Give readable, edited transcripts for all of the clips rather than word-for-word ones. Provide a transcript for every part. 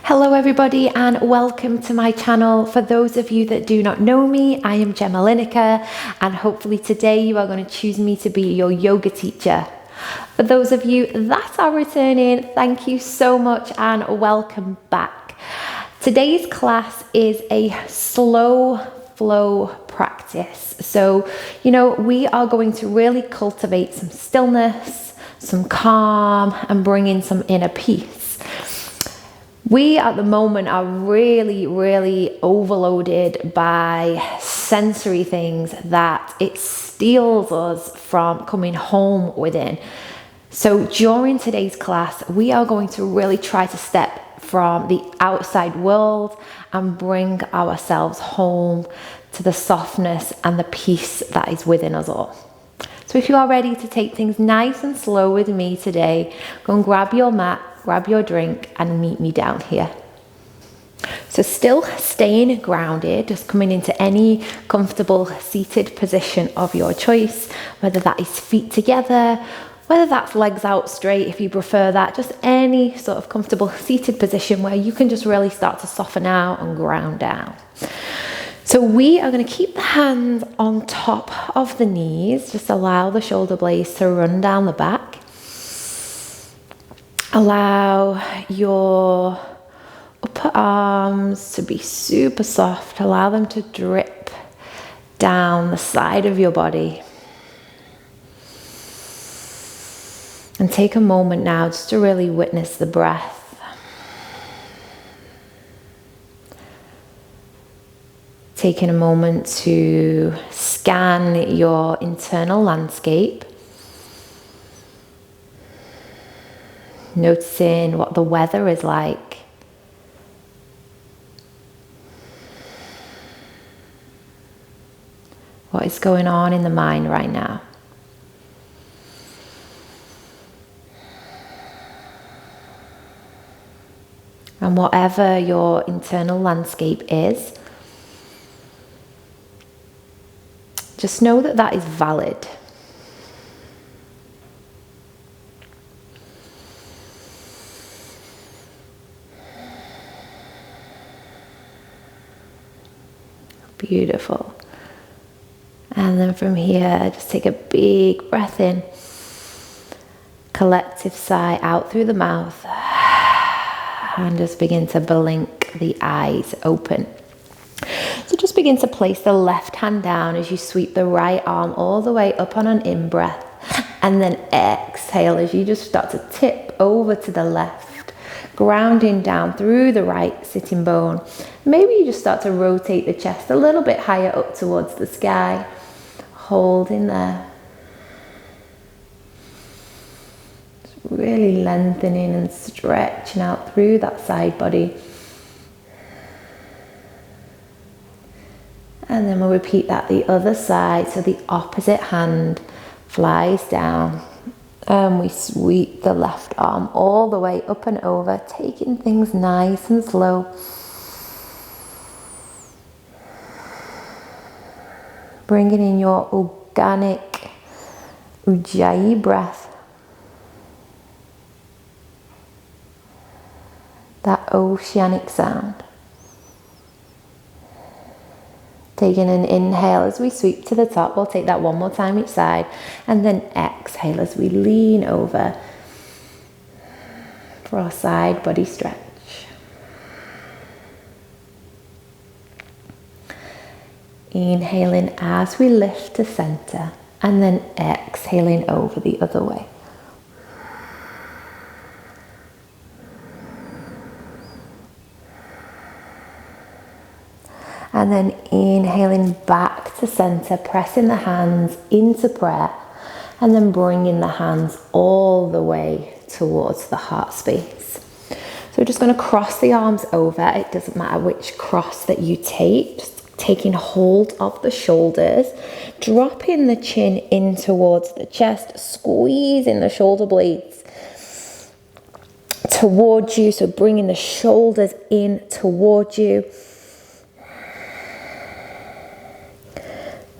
Hello everybody and welcome to my channel. For those of you that do not know me, I am Gemma Linaker and hopefully today you are going to choose me to be your yoga teacher. For those of you that are returning, thank you so much and welcome back. Today's class is a slow flow practice. So, we are going to really cultivate some stillness, some calm and bring in some inner peace. We at the moment are really overloaded by sensory things that it steals us from coming home within. So during today's class, we are going to really try to step from the outside world and bring ourselves home to the softness and the peace that is within us all. So if you are ready to take things nice and slow with me today, go and grab your mat, grab your drink and meet me down here. So still staying grounded, just coming into any comfortable seated position of your choice, whether that is feet together, whether that's legs out straight if you prefer that, just any sort of comfortable seated position where you can just really start to soften out and ground down. So we are going to keep the hands on top of the knees, just allow the shoulder blades to run down the back. Allow your upper arms to be super soft. Allow them to drip down the side of your body. And take a moment now just to really witness the breath. Taking a moment to scan your internal landscape. Noticing what the weather is like. What is going on in the mind right now? And whatever your internal landscape is, just know that that is valid. Beautiful. And then from here, just take a big breath in. Collective sigh out through the mouth. And just begin to blink the eyes open. So just begin to place the left hand down as you sweep the right arm all the way up on an in-breath. And then exhale as you just start to tip over to the left, grounding down through the right sitting bone. Maybe you just start to rotate the chest a little bit higher up towards the sky. Holding there. Just really lengthening and stretching out through that side body. And then we'll repeat that the other side. So the opposite hand flies down. And we sweep the left arm all the way up and over, taking things nice and slow. Bringing in your organic Ujjayi breath. That oceanic sound. Taking an inhale as we sweep to the top. We'll take that one more time each side. And then exhale as we lean over for our side body stretch. Inhaling as we lift to center. And then exhaling over the other way. And then inhaling back to center, pressing the hands into prayer, and then bringing the hands all the way towards the heart space. So we're just going to cross the arms over. It doesn't matter which cross that you take, just taking hold of the shoulders, dropping the chin in towards the chest, squeezing the shoulder blades towards you, so bringing the shoulders in towards you.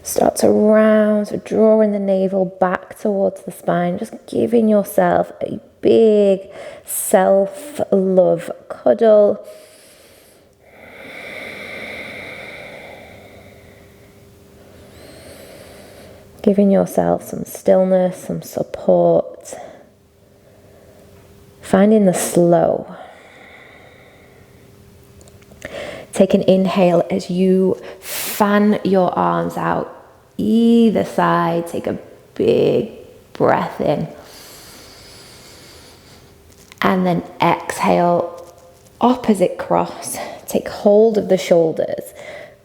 Start to round, so drawing the navel back towards the spine, just giving yourself a big self-love cuddle. Giving yourself some stillness, some support. Finding the slow. Take an inhale as you fan your arms out either side. Take a big breath in. And then exhale, opposite cross. Take hold of the shoulders.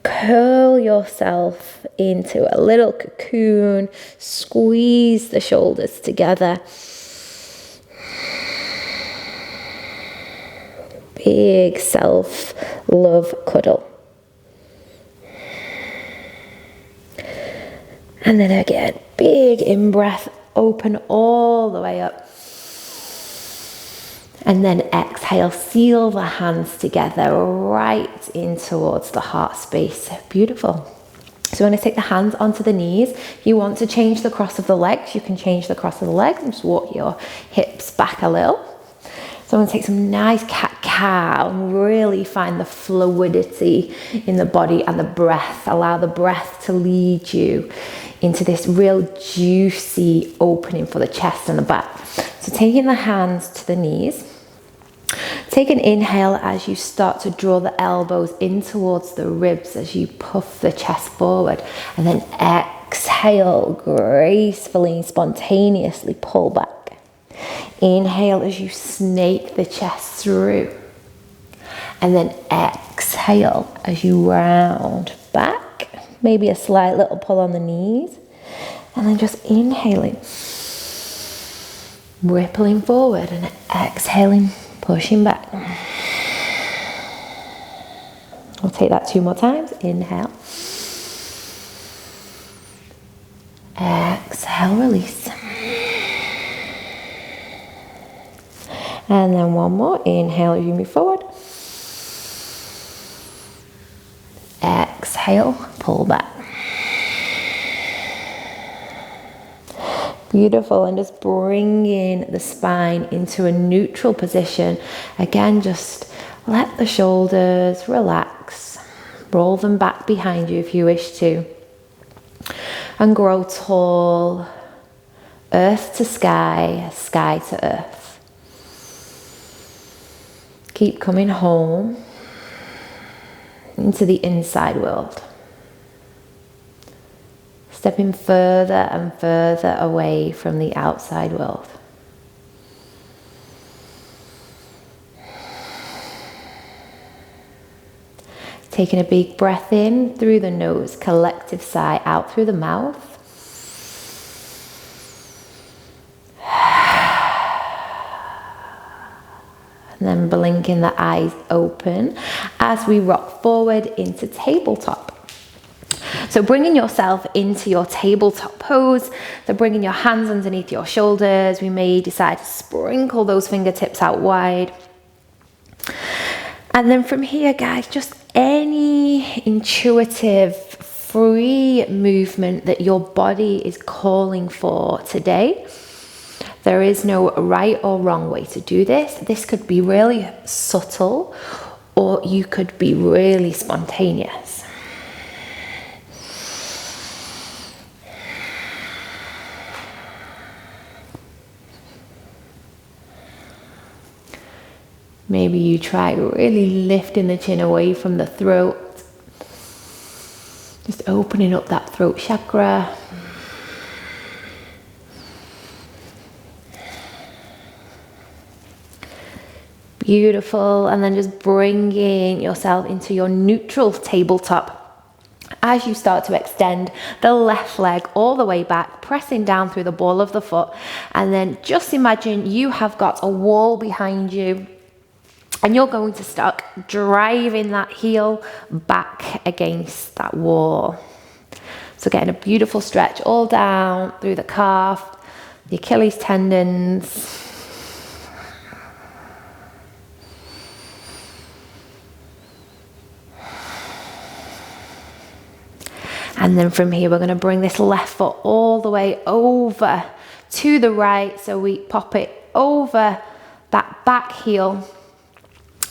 Curl yourself into a little cocoon. Squeeze the shoulders together. Big self-love cuddle. And then again, big in-breath, open all the way up. And then exhale, seal the hands together right in towards the heart space. Beautiful. So we're going to take the hands onto the knees. If you want to change the cross of the legs, you can change the cross of the legs and just walk your hips back a little. So I'm going to take some nice cat-cow and really find the fluidity in the body and the breath. Allow the breath to lead you into this real juicy opening for the chest and the back. So taking the hands to the knees. Take an inhale as you start to draw the elbows in towards the ribs as you puff the chest forward. And then exhale, gracefully, spontaneously pull back. Inhale as you snake the chest through. And then exhale as you round back. Maybe a slight little pull on the knees. And then just inhaling. Rippling forward and exhaling, pushing back. We'll take that 2 more times. Inhale. Exhale, release. And then 1 more. Inhale as you move forward. Exhale, pull back. Beautiful, and just bringing the spine into a neutral position. Again, just let the shoulders relax. Roll them back behind you if you wish to. And grow tall. Earth to sky, sky to earth. Keep coming home into the inside world. Stepping further and further away from the outside world. Taking a big breath in through the nose, collective sigh out through the mouth. And then blinking the eyes open as we rock forward into tabletop. So bringing yourself into your tabletop pose, so bringing your hands underneath your shoulders. We may decide to sprinkle those fingertips out wide. And then from here, guys, just any intuitive, free movement that your body is calling for today. There is no right or wrong way to do this. This could be really subtle, or you could be really spontaneous. Maybe you try really lifting the chin away from the throat. Just opening up that throat chakra. Beautiful. And then just bringing yourself into your neutral tabletop. As you start to extend the left leg all the way back, pressing down through the ball of the foot. And then just imagine you have got a wall behind you. And you're going to start driving that heel back against that wall. So getting a beautiful stretch all down through the calf, the Achilles tendons. And then from here, we're going to bring this left foot all the way over to the right. So we pop it over that back heel.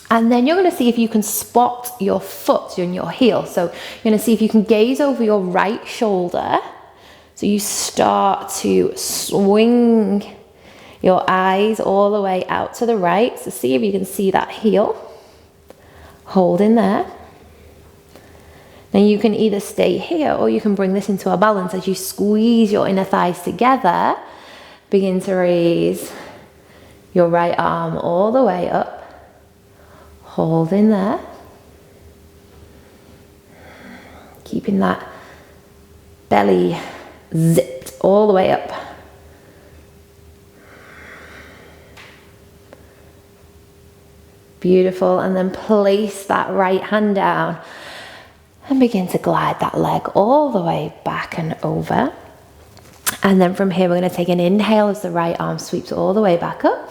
And then you're going to see if you can spot your foot and your heel. So you're going to see if you can gaze over your right shoulder. So you start to swing your eyes all the way out to the right. So see if you can see that heel. Hold in there. Now you can either stay here or you can bring this into a balance as you squeeze your inner thighs together. Begin to raise your right arm all the way up. Hold in there. Keeping that belly zipped all the way up. Beautiful. And then place that right hand down and begin to glide that leg all the way back and over. And then from here, we're going to take an inhale as the right arm sweeps all the way back up.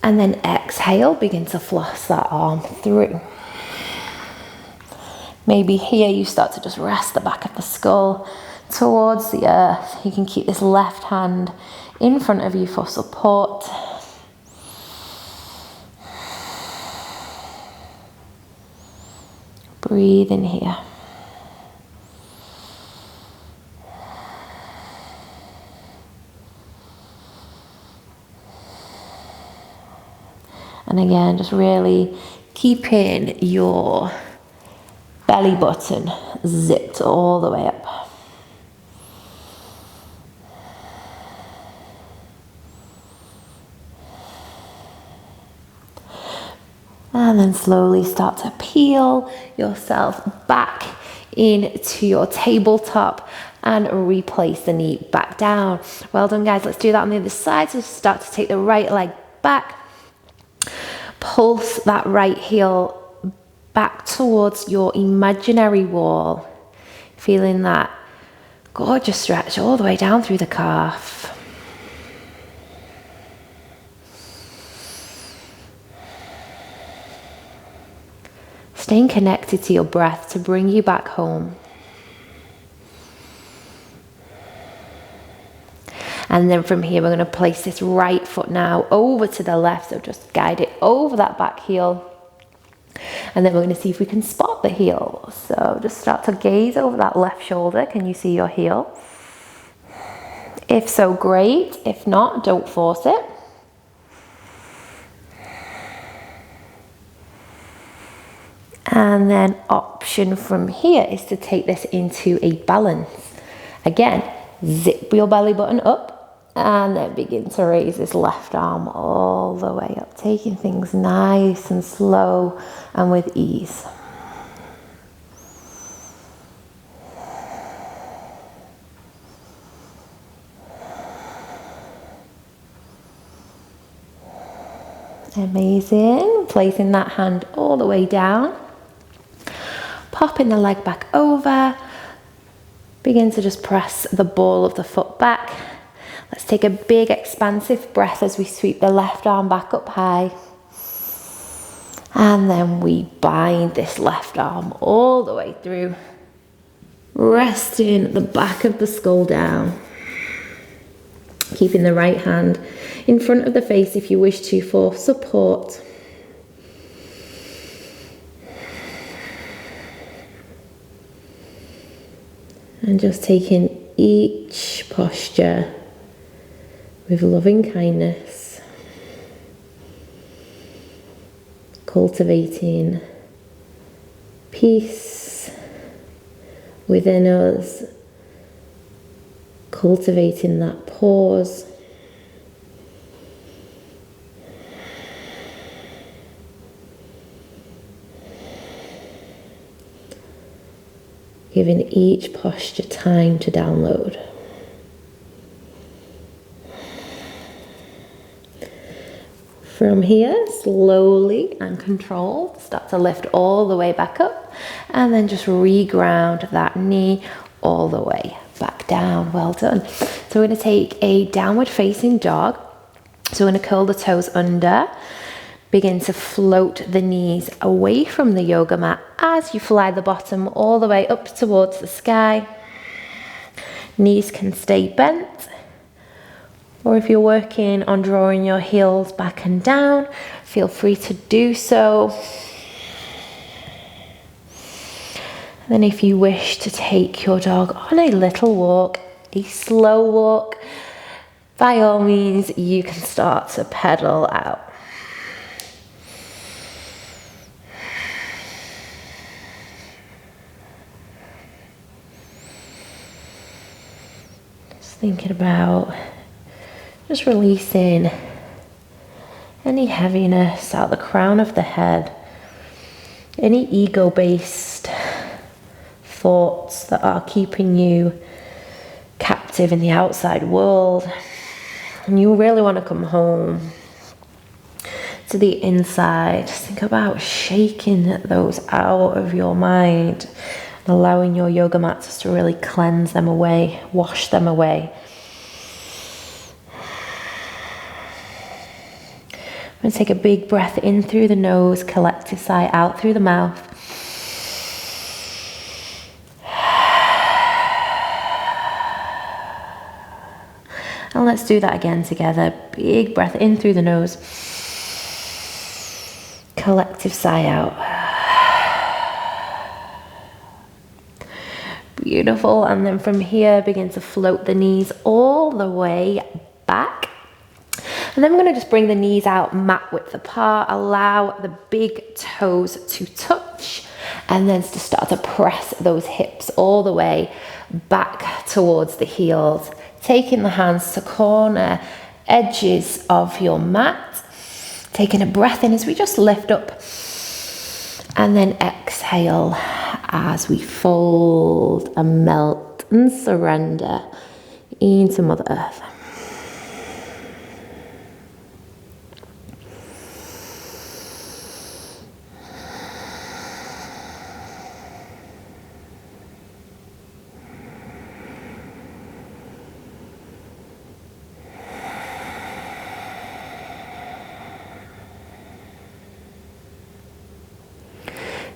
And then exhale, begin to floss that arm through. Maybe here you start to just rest the back of the skull towards the earth. You can keep this left hand in front of you for support. Breathe in here. And again, just really keeping your belly button zipped all the way up. And then slowly start to peel yourself back into your tabletop and replace the knee back down. Well done, guys. Let's do that on the other side. So start to take the right leg back. Pulse that right heel back towards your imaginary wall. Feeling that gorgeous stretch all the way down through the calf. Staying connected to your breath to bring you back home. And then from here, we're going to place this right foot now over to the left. So just guide it over that back heel. And then we're going to see if we can spot the heel. So just start to gaze over that left shoulder. Can you see your heel? If so, great. If not, don't force it. And then option from here is to take this into a balance. Again, zip your belly button up and then begin to raise this left arm all the way up, taking things nice and slow and with ease. Amazing. Placing that hand all the way down. Popping the leg back over. Begin to just press the ball of the foot back. Let's take a big expansive breath as we sweep the left arm back up high. And then we bind this left arm all the way through. Resting the back of the skull down. Keeping the right hand in front of the face if you wish to for support. And just taking each posture with loving kindness, cultivating peace within us, cultivating that pause. Giving each posture time to download. From here, slowly and controlled, start to lift all the way back up and then just reground that knee all the way back down. Well done. So we're going to take a downward facing dog. So we're going to curl the toes under, Begin to float the knees away from the yoga mat as you fly the bottom all the way up towards the sky. Knees can stay bent, or if you're working on drawing your heels back and down, feel free to do so. And then if you wish to take your dog on a little walk, a slow walk, by all means, you can start to pedal out. Thinking about just releasing any heaviness out the crown of the head, any ego-based thoughts that are keeping you captive in the outside world, and you really want to come home to the inside. Just think about shaking those out of your mind, allowing your yoga mat just to really cleanse them away, wash them away. I'm going to take a big breath in through the nose, collective sigh out through the mouth. And let's do that again together. Big breath in through the nose, collective sigh out. Beautiful. And then from here, begin to float the knees all the way back. And then we're going to just bring the knees out mat width apart. Allow the big toes to touch. And then to start to press those hips all the way back towards the heels. Taking the hands to corner edges of your mat. Taking a breath in as we just lift up. And then exhale as we fold and melt and surrender into Mother Earth.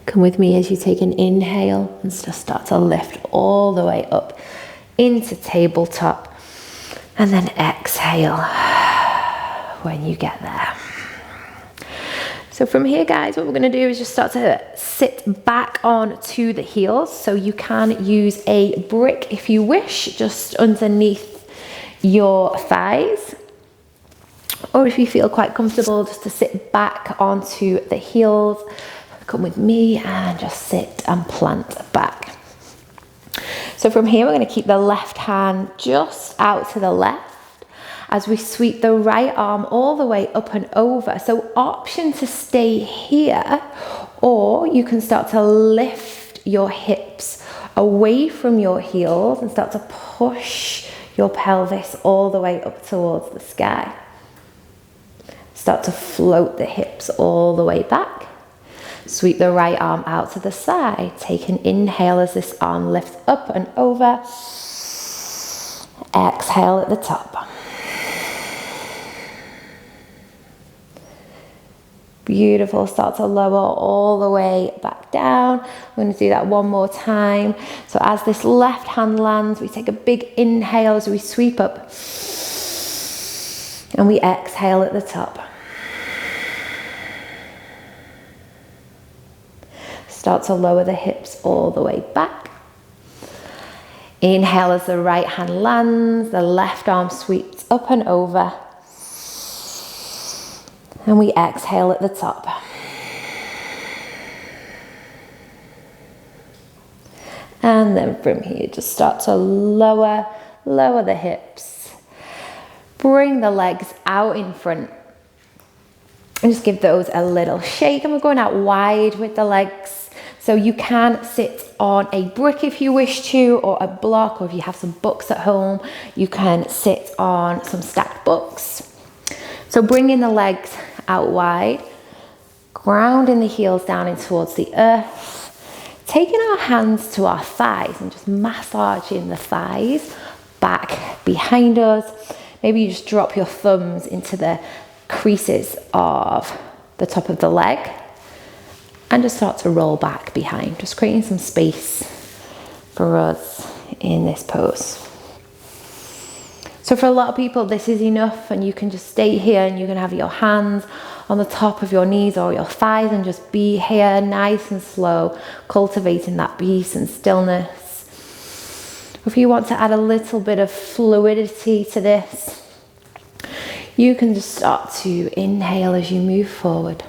Come with me as you take an inhale and just start to lift all the way up into tabletop, and then exhale when you get there. So from here, guys, what we're going to do is just start to sit back onto the heels. So you can use a brick if you wish, just underneath your thighs. Or if you feel quite comfortable, just to sit back onto the heels. Come with me and just sit and plant back. So from here, we're going to keep the left hand just out to the left as we sweep the right arm all the way up and over. So option to stay here, or you can start to lift your hips away from your heels and start to push your pelvis all the way up towards the sky. Start to float the hips all the way back. Sweep the right arm out to the side. Take an inhale as this arm lifts up and over. Exhale at the top. Beautiful. Start to lower all the way back down. We're going to do that one more time. So as this left hand lands, we take a big inhale as we sweep up. And we exhale at the top. Start to lower the hips all the way back. Inhale as the right hand lands, the left arm sweeps up and over. And we exhale at the top. And then from here, just start to lower the hips. Bring the legs out in front. And just give those a little shake. And we're going out wide with the legs. So you can sit on a brick if you wish to, or a block, or if you have some books at home, you can sit on some stacked books. So bringing the legs out wide, grounding the heels down in towards the earth, taking our hands to our thighs and just massaging the thighs back behind us. Maybe you just drop your thumbs into the creases of the top of the leg, and just start to roll back behind, just creating some space for us in this pose. So for a lot of people, this is enough, and you can just stay here and you can have your hands on the top of your knees or your thighs and just be here nice and slow, cultivating that peace and stillness. If you want to add a little bit of fluidity to this, you can just start to inhale as you move forward.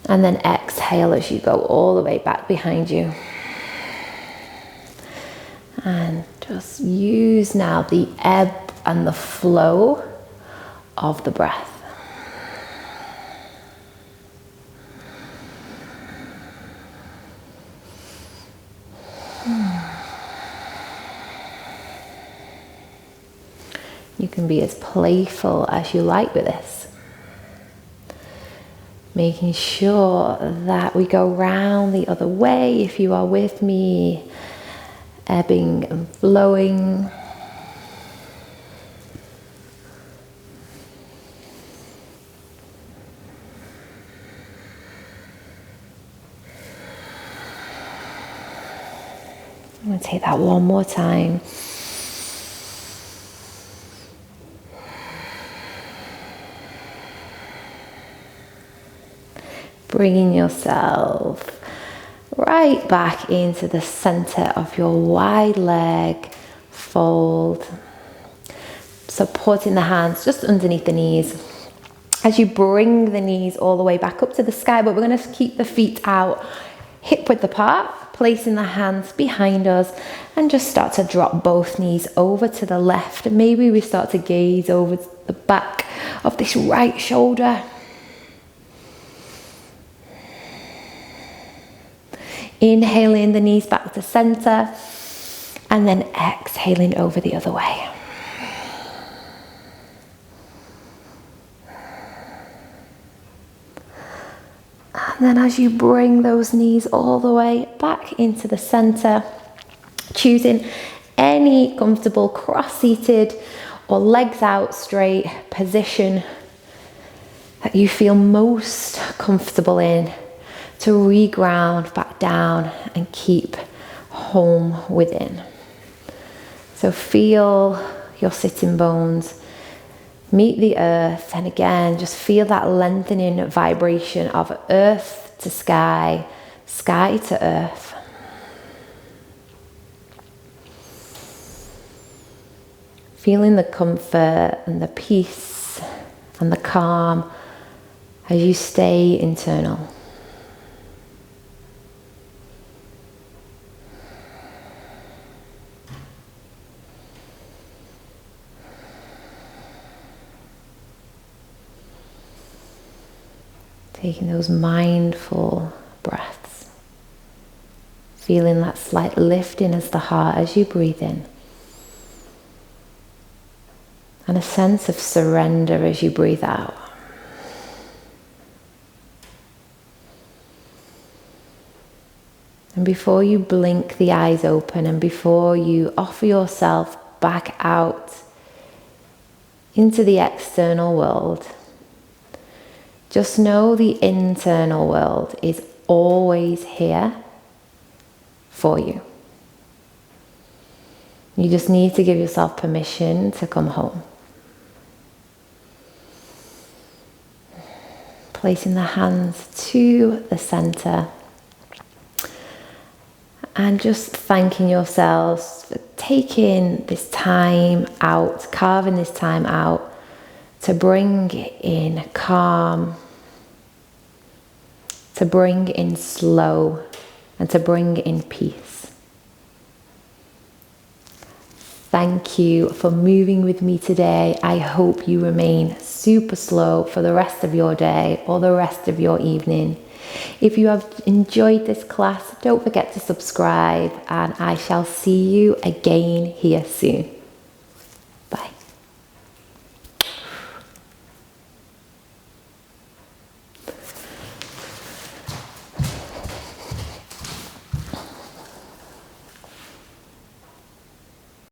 And then exhale as you go all the way back behind you. And just use now the ebb and the flow of the breath. You can be as playful as you like with this. Making sure that we go round the other way if you are with me. Ebbing and flowing. I'm going to take that one more time. Bringing yourself right back into the center of your wide leg fold, supporting the hands just underneath the knees as you bring the knees all the way back up to the sky. But we're going to keep the feet out hip width apart, placing the hands behind us, and just start to drop both knees over to the left. Maybe we start to gaze over the back of this right shoulder. Inhaling the knees back to center, and then exhaling over the other way. And then as you bring those knees all the way back into the center, choosing any comfortable cross-seated or legs out straight position that you feel most comfortable in, to reground back down and keep home within. So feel your sitting bones meet the earth, and again just feel that lengthening vibration of earth to sky, sky to earth. Feeling the comfort and the peace and the calm as you stay internal. Taking those mindful breaths, feeling that slight lifting as the heart as you breathe in, and a sense of surrender as you breathe out. And before you blink the eyes open, and before you offer yourself back out into the external world, just know the internal world is always here for you. You just need to give yourself permission to come home. Placing the hands to the center and just thanking yourselves for taking this time out, carving this time out to bring in calm, to bring in slow, and to bring in peace. Thank you for moving with me today. I hope you remain super slow for the rest of your day or the rest of your evening. If you have enjoyed this class, don't forget to subscribe, and I shall see you again here soon. Bye.